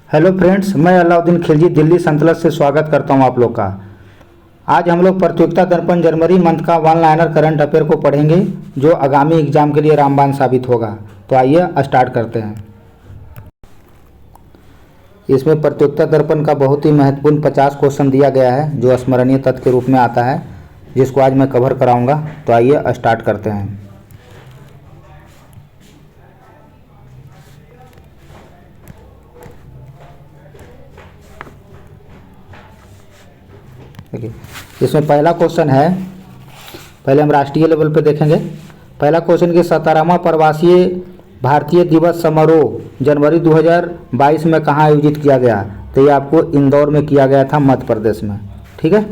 Hello friends, मैं अलाउद्दीन खिलजी दिल्ली संतलत से स्वागत करता हूं आप लोग का। आज हम लोग प्रतियोगिता दर्पण जनवरी मंथ का वन लाइनर करंट अफेयर को पढ़ेंगे जो आगामी एग्जाम के लिए रामबाण साबित होगा। तो आइए स्टार्ट करते हैं। इसमें प्रतियोगिता दर्पण का बहुत ही महत्वपूर्ण 50 क्वेश्चन दिया गया है जो स्मरणीय तथ्य के रूप में आता है, जिसको आज मैं कवर कराऊंगा। तो आइए स्टार्ट करते हैं। देखिए, इसमें पहला क्वेश्चन है, पहले हम राष्ट्रीय लेवल पे देखेंगे। पहला क्वेश्चन कि 17वां प्रवासीय भारतीय दिवस समारोह जनवरी 2022 में कहाँ आयोजित किया गया? तो ये आपको इंदौर में किया गया था, मध्य प्रदेश में। ठीक है।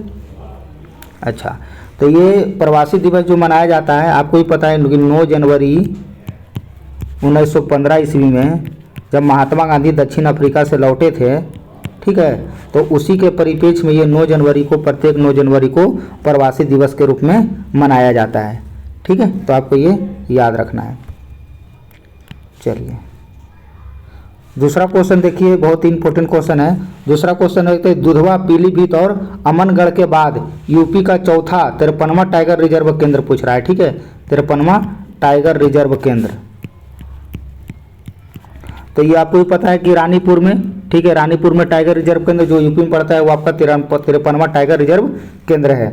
अच्छा, तो ये प्रवासी दिवस जो मनाया जाता है, आपको ही पता है कि 9 जनवरी 1915 ईस्वी में जब महात्मा गांधी दक्षिण अफ्रीका से लौटे थे, ठीक है, तो उसी के परिप्रेक्ष्य में ये 9 जनवरी को, प्रत्येक 9 जनवरी को प्रवासी दिवस के रूप में मनाया जाता है। ठीक है, तो आपको ये याद रखना है। चलिए, दूसरा क्वेश्चन देखिए, बहुत ही इंपॉर्टेंट क्वेश्चन है। दूसरा क्वेश्चन है कि दुधवा, पीलीभीत और अमनगढ़ के बाद यूपी का चौथा 53वां टाइगर रिजर्व केंद्र पूछ रहा है। ठीक है, 53वां टाइगर रिजर्व केंद्र, तो ये आपको भी पता है कि रानीपुर में, ठीक है, रानीपुर में टाइगर रिजर्व केंद्र जो यूपी में पड़ता है वो आपका 53वां टाइगर रिजर्व केंद्र है।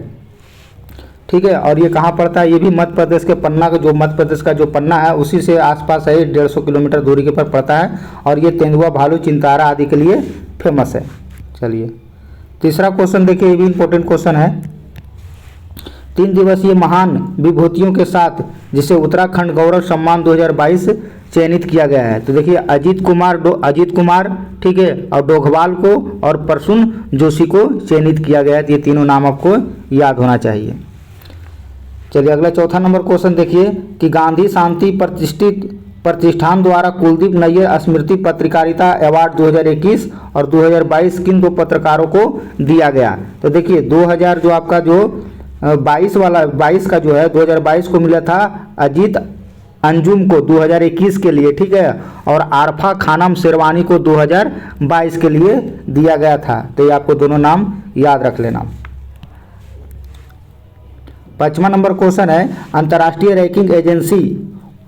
ठीक है, और ये कहाँ पड़ता है? ये भी मध्य प्रदेश के पन्ना का, जो मध्य प्रदेश का जो पन्ना है उसी से आसपास है, 150 किलोमीटर दूरी के पर पड़ता है, और ये तेंदुआ, भालू, चिंतारा आदि के लिए फेमस है। चलिए, तीसरा क्वेश्चन देखिए, ये भी इंपॉर्टेंट क्वेश्चन है। 3 दिवसीय महान विभूतियों के साथ जिसे उत्तराखंड गौरव सम्मान 2022 चयनित किया गया है। तो देखिए, अजीत कुमार, ठीक है, और डोघवाल को और प्रसून जोशी को चयनित किया गया है। ये तीनों नाम आपको याद होना चाहिए। चलिए, अगला चौथा नंबर क्वेश्चन देखिए कि गांधी शांति प्रतिष्ठान द्वारा कुलदीप नैयर स्मृति पत्रकारिता अवार्ड 2021 और 2022 किन 2 पत्रकारों को दिया गया? तो देखिए, 2000 जो आपका जो 22 का जो है 2022 को मिला था अजीत अंजुम को 2021 के लिए, ठीक है, और आरफा खानम शेरवानी को 2022 के लिए दिया गया था। तो ये आपको दोनों नाम याद रख लेना। 5वां नंबर क्वेश्चन है, अंतर्राष्ट्रीय रैंकिंग एजेंसी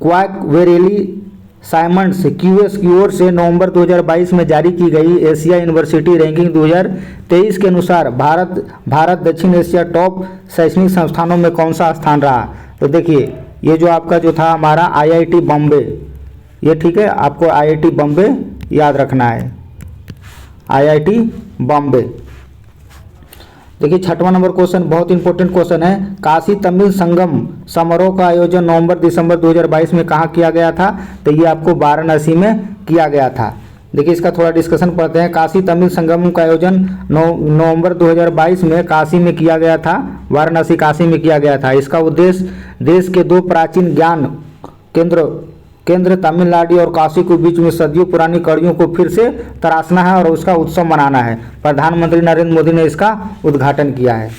क्वाकवेरेली साइमंड्स क्यूएस की ओर से नवंबर 2022 में जारी की गई एशिया यूनिवर्सिटी रैंकिंग 2023 के अनुसार भारत दक्षिण एशिया टॉप शैक्षणिक संस्थानों में कौन सा स्थान रहा? तो देखिए, ये जो आपका जो था हमारा आईआईटी बॉम्बे, ये, ठीक है, आपको आईआईटी बॉम्बे याद रखना है, आईआईटी बॉम्बे। देखिए, 6वां नंबर क्वेश्चन बहुत इंपॉर्टेंट क्वेश्चन है। काशी तमिल संगम समारोह का आयोजन नवंबर-दिसंबर 2022 में कहाँ किया गया था? तो ये आपको वाराणसी में किया गया था। देखिए, इसका थोड़ा डिस्कशन पढ़ते हैं। काशी तमिल संगम का आयोजन नवंबर 2022 में काशी में किया गया था, वाराणसी काशी में किया गया था। इसका उद्देश्य देश के 2 प्राचीन ज्ञान केंद्र तमिलनाडु और काशी के बीच में सदियों पुरानी कड़ियों को फिर से तराशना है और उसका उत्सव मनाना है। प्रधानमंत्री नरेंद्र मोदी ने इसका उद्घाटन किया है।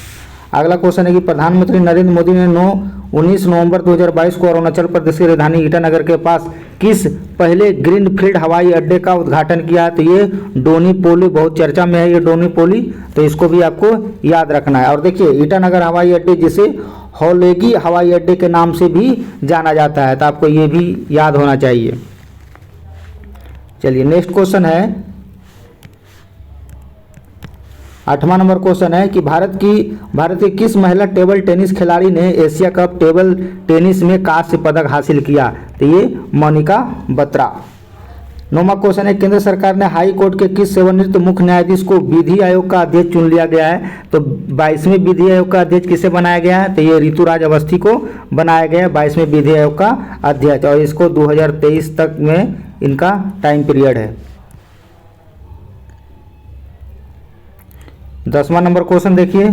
अगला क्वेश्चन है कि प्रधानमंत्री नरेंद्र मोदी ने 19 नवंबर 2022 को अरुणाचल प्रदेश की राजधानी ईटानगर के पास किस पहले ग्रीनफील्ड हवाई अड्डे का उद्घाटन किया? तो ये डोनीपोली, बहुत चर्चा में है ये डोनीपोली, तो इसको भी आपको याद रखना है। और देखिए, ईटानगर हवाई अड्डे जिसे हौलेगी हवाई अड्डे के नाम से भी जाना जाता है, तो आपको ये भी याद होना चाहिए। चलिए, नेक्स्ट क्वेश्चन है, 8वां नंबर क्वेश्चन है कि भारत की किस महिला टेबल टेनिस खिलाड़ी ने एशिया कप टेबल टेनिस में कांस्य पदक हासिल किया? तो ये मोनिका बत्रा। 9वां क्वेश्चन है, केंद्र सरकार ने हाई कोर्ट के किस सेवानिवृत्त मुख्य न्यायाधीश को विधि आयोग का अध्यक्ष चुन लिया गया है? तो 22वें विधि आयोग का अध्यक्ष किसे बनाया गया है? तो ये ऋतुराज अवस्थी को बनाया गया है 22वें विधि आयोग का अध्यक्ष, और इसको 2023 तक में इनका टाइम पीरियड है। 10वां नंबर क्वेश्चन देखिए,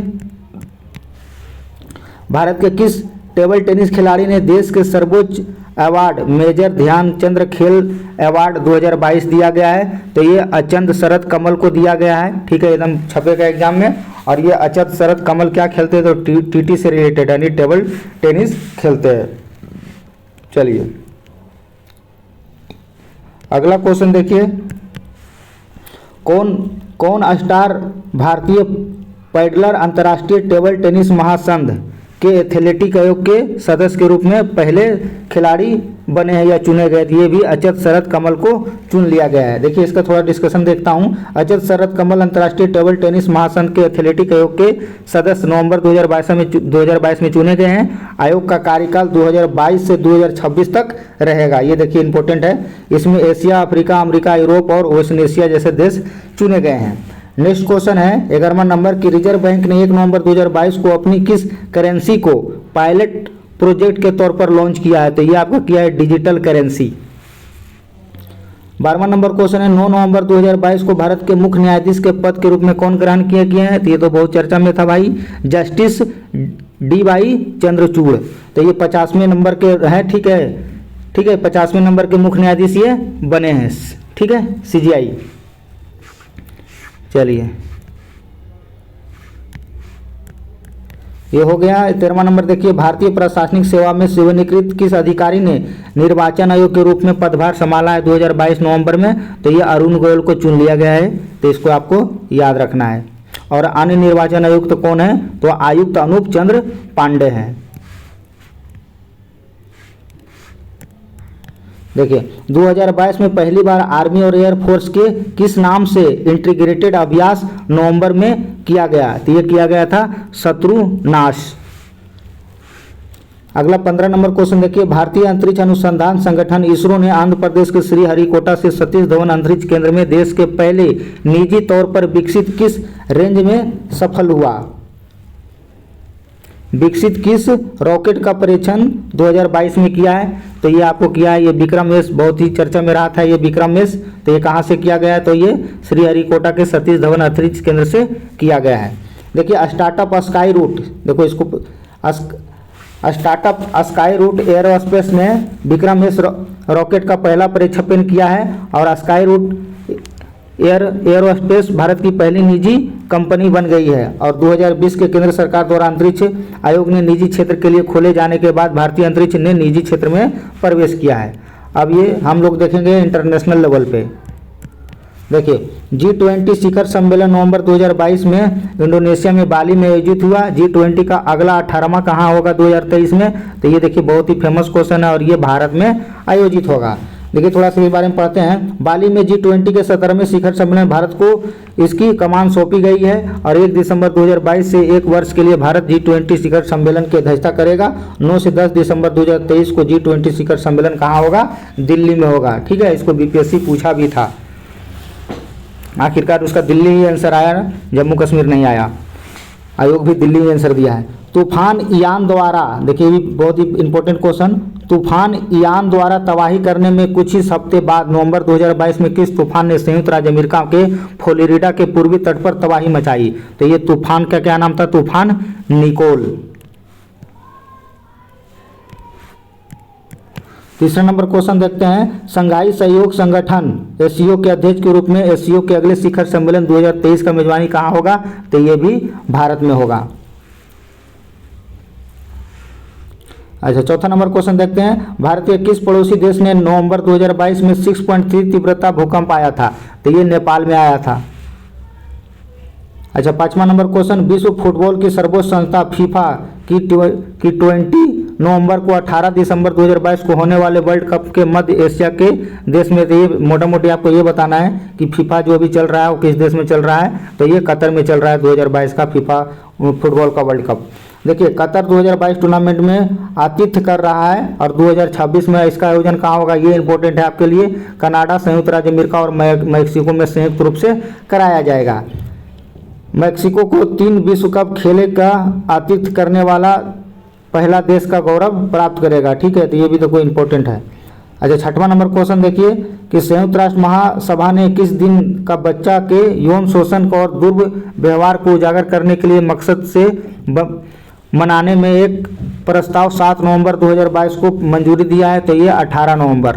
भारत के किस टेबल टेनिस खिलाड़ी ने देश के सर्वोच्च अवार्ड मेजर ध्यानचंद खेल अवार्ड 2022 दिया गया है? तो ये अचंत शरद कमल को दिया गया है। ठीक है, एकदम छपेगा एग्जाम में। और ये अचंत शरद कमल क्या खेलते हैं? तो टीटी से रिलेटेड यानी टेबल टेनिस खेलते हैं। चलिए, अगला क्वेश्चन देखिए, कौन कौन स्टार भारतीय पैडलर अंतर्राष्ट्रीय टेबल टेनिस महासंघ के एथलेटिक आयोग के सदस्य के रूप में पहले खिलाड़ी बने हैं या चुने गए थे? ये भी अचत शरद कमल को चुन लिया गया है। देखिए इसका थोड़ा डिस्कशन देखता हूँ। अचत शरद कमल अंतर्राष्ट्रीय टेबल टेनिस महासंघ के एथलेटिक आयोग के सदस्य नवंबर 2022 में चुने गए हैं। आयोग का कार्यकाल 2022 से 2026 तक रहेगा। ये देखिए इंपॉर्टेंट है। इसमें एशिया, अफ्रीका, अमेरिका, यूरोप और वेस्ट एशिया जैसे देश चुने गए हैं। नेक्स्ट क्वेश्चन है 11वां नंबर की रिजर्व बैंक ने 1 नवंबर 2022 को अपनी किस करेंसी को पायलट प्रोजेक्ट के तौर पर लॉन्च किया है? तो ये आपका किया है डिजिटल करेंसी। 12वां नंबर क्वेश्चन है 9 नवंबर 2022 को भारत के मुख्य न्यायाधीश के पद के रूप में कौन ग्रहण किए गए हैं? तो ये तो बहुत चर्चा में था भाई, जस्टिस DY चंद्रचूड़। तो ये 50वें नंबर के हैं। ठीक है 50वें नंबर के मुख्य न्यायाधीश ये बने हैं। ठीक है CGI। चलिए ये हो गया। 13वां नंबर देखिए, भारतीय प्रशासनिक सेवा में सेवानिवृत्त किस अधिकारी ने निर्वाचन आयोग के रूप में पदभार संभाला है 2022 नवंबर में? तो ये अरुण गोयल को चुन लिया गया है। तो इसको आपको याद रखना है। और अन्य निर्वाचन आयुक्त कौन है? तो आयुक्त अनूप चंद्र पांडे हैं। देखिए 2022 में पहली बार आर्मी और एयरफोर्स के किस नाम से इंटीग्रेटेड अभ्यास नवंबर में किया गया? तो ये किया गया था शत्रु नाश। अगला 15 नंबर क्वेश्चन देखिए, भारतीय अंतरिक्ष अनुसंधान संगठन इसरो ने आंध्र प्रदेश के श्रीहरिकोटा से सतीश धवन अंतरिक्ष केंद्र में देश के पहले निजी तौर पर विकसित किस रेंज में सफल हुआ? विकसित किस रॉकेट का परीक्षण 2022 में किया है? तो ये आपको किया है ये विक्रम-एस, बहुत ही चर्चा में रहा था ये विक्रम-एस। तो ये कहाँ से किया गया है? तो ये श्रीहरिकोटा के सतीश धवन अंतरिक्ष केंद्र से किया गया है। देखिए स्टार्टअप स्काई रूट, देखो इसको स्टार्टअप स्काई रूट एयरोस्पेस ने विक्रम-एस रॉकेट का पहला परीक्षण किया है। और स्काई रूट एयरोस्पेस भारत की पहली निजी कंपनी बन गई है। और 2020 के केंद्र सरकार द्वारा अंतरिक्ष आयोग ने निजी क्षेत्र के लिए खोले जाने के बाद भारतीय अंतरिक्ष ने निजी क्षेत्र में प्रवेश किया है। अब ये हम लोग देखेंगे इंटरनेशनल लेवल पे। देखिए G20 शिखर सम्मेलन नवंबर 2022 में इंडोनेशिया में बाली में आयोजित हुआ। G20 का अगला 18वां कहाँ होगा 2023 में? तो ये देखिए बहुत ही फेमस क्वेश्चन है और ये भारत में आयोजित होगा। देखिए थोड़ा सा इस बारे में पढ़ते हैं। बाली में G20 के 17वें शिखर सम्मेलन भारत को इसकी कमान सौंपी गई है। और 1 दिसंबर 2022 से 1 वर्ष के लिए भारत G20 शिखर सम्मेलन की अध्यक्षता करेगा। 9 से 10 दिसंबर 2023 को G20 शिखर सम्मेलन कहाँ होगा? दिल्ली में होगा। ठीक है, इसको BPSC पूछा भी था। आखिरकार उसका दिल्ली ही आंसर आया, जम्मू कश्मीर नहीं आया। आयोग भी दिल्ली में आंसर दिया है। तूफान यान द्वारा, देखिए ये भी बहुत ही इंपॉर्टेंट क्वेश्चन, तूफान यान द्वारा तबाही करने में कुछ ही हफ्ते बाद नवंबर 2022 में किस तूफान ने संयुक्त राज्य अमेरिका के फ्लोरिडा के पूर्वी तट पर तबाही मचाई? तो ये तूफान का क्या नाम था? तूफान निकोल। तीसरा नंबर क्वेश्चन देखते हैं, संघाई सहयोग संगठन एससीओ के अध्यक्ष के रूप में एससीओ के अगले शिखर सम्मेलन 2023 का मेजबानी कहाँ होगा? तो ये भी भारत में होगा। अच्छा, चौथा नंबर क्वेश्चन देखते हैं, भारत के किस पड़ोसी देश ने नवंबर 2022 में 6.3 तीव्रता भूकंप आया था? तो ये नेपाल में आया था। अच्छा, पांचवा नंबर क्वेश्चन, विश्व फुटबॉल की सर्वोच्च संस्था फीफा की 20 नवंबर को 18 दिसंबर 2022 को होने वाले वर्ल्ड कप के मध्य एशिया के देश में, तो ये मोटा मोटी आपको ये बताना है कि फीफा जो अभी चल रहा है वो किस देश में चल रहा है? तो ये कतर में चल रहा है 2022 का फीफा फुटबॉल का वर्ल्ड कप। देखिए कतर 2022 टूर्नामेंट में आतिथ्य कर रहा है और 2026 में इसका आयोजन कहाँ होगा? ये इंपॉर्टेंट है आपके लिए। कनाडा, संयुक्त राज्य अमेरिका और मैक्सिको में संयुक्त रूप से कराया जाएगा। मैक्सिको को 3 विश्व कप खेले का आतिथ्य करने वाला पहला देश का गौरव प्राप्त करेगा। ठीक है, तो ये भी तो कोई इंपॉर्टेंट है। अच्छा, छठवां नंबर क्वेश्चन देखिए कि संयुक्त राष्ट्र महासभा ने किस दिन का बच्चा के यौन शोषण को और दुर्व्यवहार को उजागर करने के लिए मकसद से मनाने में एक प्रस्ताव 7 नवंबर 2022 को मंजूरी दिया है? तो ये 18 नवंबर।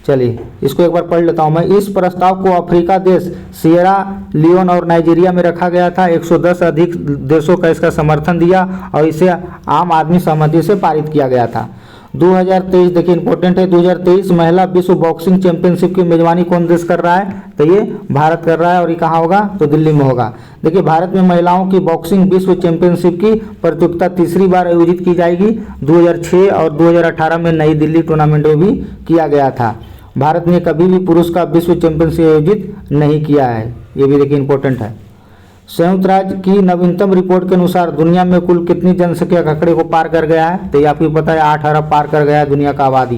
चलिए इसको एक बार पढ़ लेता हूं मैं। इस प्रस्ताव को अफ्रीका देश सिएरा लियोन और नाइजीरिया में रखा गया था। 110 अधिक देशों का इसका समर्थन दिया और इसे आम आदमी सहमति से पारित किया गया था। 2023 देखिए इंपॉर्टेंट है, 2023 महिला विश्व बॉक्सिंग चैंपियनशिप की मेजबानी कौन देश कर रहा है? तो ये भारत कर रहा है, और ये कहाँ होगा? तो दिल्ली में होगा। देखिए भारत में महिलाओं की बॉक्सिंग विश्व चैंपियनशिप की प्रतियोगिता तीसरी बार आयोजित की जाएगी। 2006 और 2018 में नई दिल्ली टूर्नामेंट में भी किया गया था। भारत ने कभी भी पुरुष का विश्व चैंपियनशिप आयोजित नहीं किया है, ये भी देखिए इंपॉर्टेंट है। संयुक्त राज्य की नवीनतम रिपोर्ट के अनुसार दुनिया में कुल कितनी जनसंख्या खतरे को पार कर गया है? तो ये आपको पता है 8 अरब पार कर गया है दुनिया का आबादी।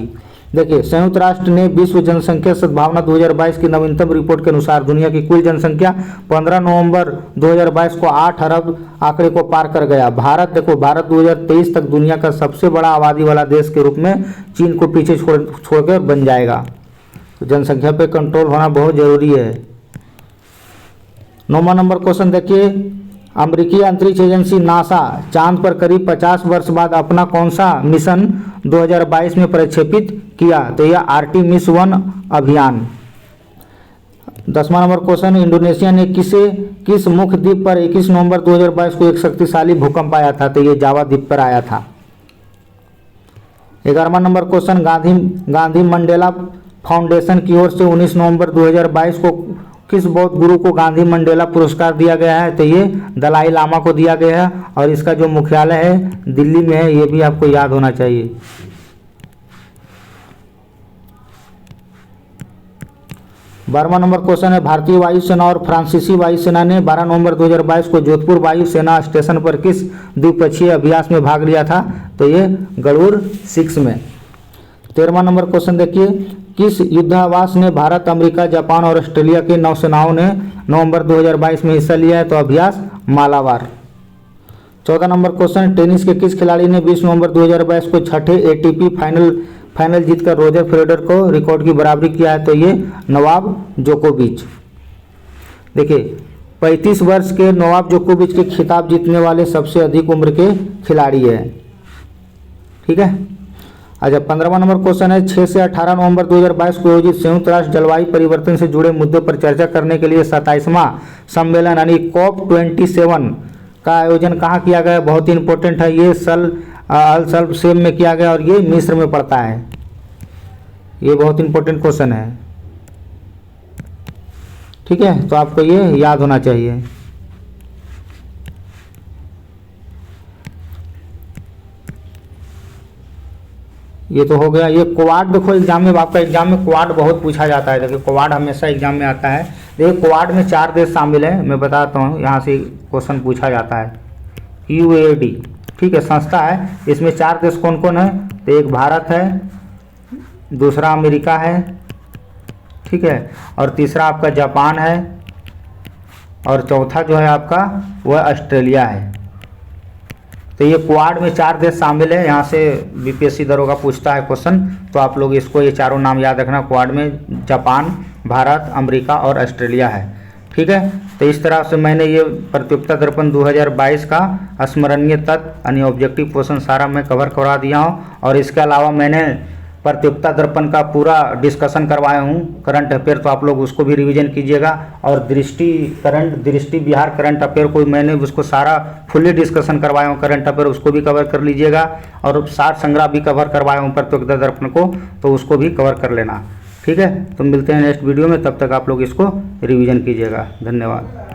देखिए संयुक्त राष्ट्र ने विश्व जनसंख्या सद्भावना 2022 की नवीनतम रिपोर्ट के अनुसार दुनिया की कुल जनसंख्या 15 नवंबर 2022 को 8 अरब आंकड़े को पार कर गया। भारत देखो, भारत 2023 तक दुनिया का सबसे बड़ा आबादी वाला देश के रूप में चीन को पीछे छोड़कर बन जाएगा। तो जनसंख्या पे कंट्रोल होना बहुत जरूरी है। 9वां नंबर क्वेश्चन देखिए, अमेरिकी अंतरिक्ष एजेंसी नासा चांद पर करीब 50 वर्ष बाद अपना कौन सा मिशन 2022 में प्रक्षेपित किया? तो यह आर्टेमिस 1 अभियान। 10वां नंबर क्वेश्चन, इंडोनेशिया ने किस मुख्य द्वीप पर 21 नवंबर 2022 को एक शक्तिशाली भूकंप आया था? तो यह जावा द्वीप पर आया था। 11वां number question, Gandhi Mandela foundation की ओर से 19 नवंबर 2022 को किस बौद्ध गुरु को गांधी मंडेला पुरस्कार दिया गया है? तो ये दलाई लामा को दिया गया है, और इसका जो मुख्यालय है दिल्ली में है, ये भी आपको याद होना चाहिए। 12वां नंबर क्वेश्चन है, भारतीय वायुसेना और फ्रांसीसी वायुसेना ने 12 नवंबर 2022 को जोधपुर वायु सेना स्टेशन पर किस द्विपक्षीय अभ्यास में भाग लिया था? तो ये गरुड़ 6 में। 13वां नंबर क्वेश्चन देखिए, किस युद्धाभ्यास ने भारत, अमेरिका, जापान और ऑस्ट्रेलिया की नौसेनाओं ने नवंबर 2022 में हिस्सा लिया है? तो अभ्यास मालाबार। 14 नंबर क्वेश्चन, टेनिस के किस खिलाड़ी ने 20 नवंबर 2022 को छठे एटीपी फाइनल जीतकर रोजर फेडरर को रिकॉर्ड की बराबरी किया है? तो ये नोवाक जोकोविच। देखिए 35 वर्ष के नोवाक जोकोविच के खिताब जीतने वाले सबसे अधिक उम्र के खिलाड़ी है। ठीक है। अच्छा 15वां नंबर क्वेश्चन है, 6 से 18 नवंबर 2022 को आयोजित संयुक्त राष्ट्र जलवायु परिवर्तन से जुड़े मुद्दों पर चर्चा करने के लिए 27वां सम्मेलन यानी COP27 का आयोजन कहाँ किया गया? बहुत ही इंपॉर्टेंट है, ये अल सल्फ सेम में किया गया और ये मिस्र में पड़ता है। ये बहुत इंपॉर्टेंट क्वेश्चन है। ठीक है, तो आपको ये याद होना चाहिए। ये तो हो गया। ये क्वाड देखो एग्जाम में, आपका एग्जाम में क्वाड बहुत पूछा जाता है। देखिए क्वाड हमेशा एग्जाम में आता है। देखिए क्वाड में 4 देश शामिल हैं, मैं बताता हूँ, यहाँ से क्वेश्चन पूछा जाता है। UAD ठीक है संस्था है, इसमें 4 देश कौन कौन है? तो एक भारत है, दूसरा अमेरिका है, ठीक है, और तीसरा आपका जापान है, और चौथा जो है आपका वह ऑस्ट्रेलिया है। तो ये क्वाड में 4 देश शामिल है। यहाँ से BPSC दरोगा पूछता है क्वेश्चन, तो आप लोग इसको ये चारों नाम याद रखना। क्वाड में जापान, भारत, अमेरिका और ऑस्ट्रेलिया है। ठीक है, तो इस तरह से मैंने ये प्रतियोगिता दर्पण 2022 का स्मरणीय तत्व यानी ऑब्जेक्टिव क्वेश्चन सारा मैं कवर करवा दिया हूँ। और इसके अलावा मैंने प्रतियोगिता दर्पण का पूरा डिस्कशन करवाया हूँ करंट अफेयर, तो आप लोग उसको भी रिवीजन कीजिएगा। और दृष्टि बिहार करंट अफेयर को मैंने उसको सारा फुल्ली डिस्कशन करवाया हूँ करंट अफेयर, उसको भी कवर कर लीजिएगा। और सार संग्रह भी कवर करवाया हूँ प्रतियोगिता दर्पण को, तो उसको भी कवर कर लेना। ठीक है, तो मिलते हैं नेक्स्ट वीडियो में, तब तक आप लोग इसको रिवीजन कीजिएगा। धन्यवाद।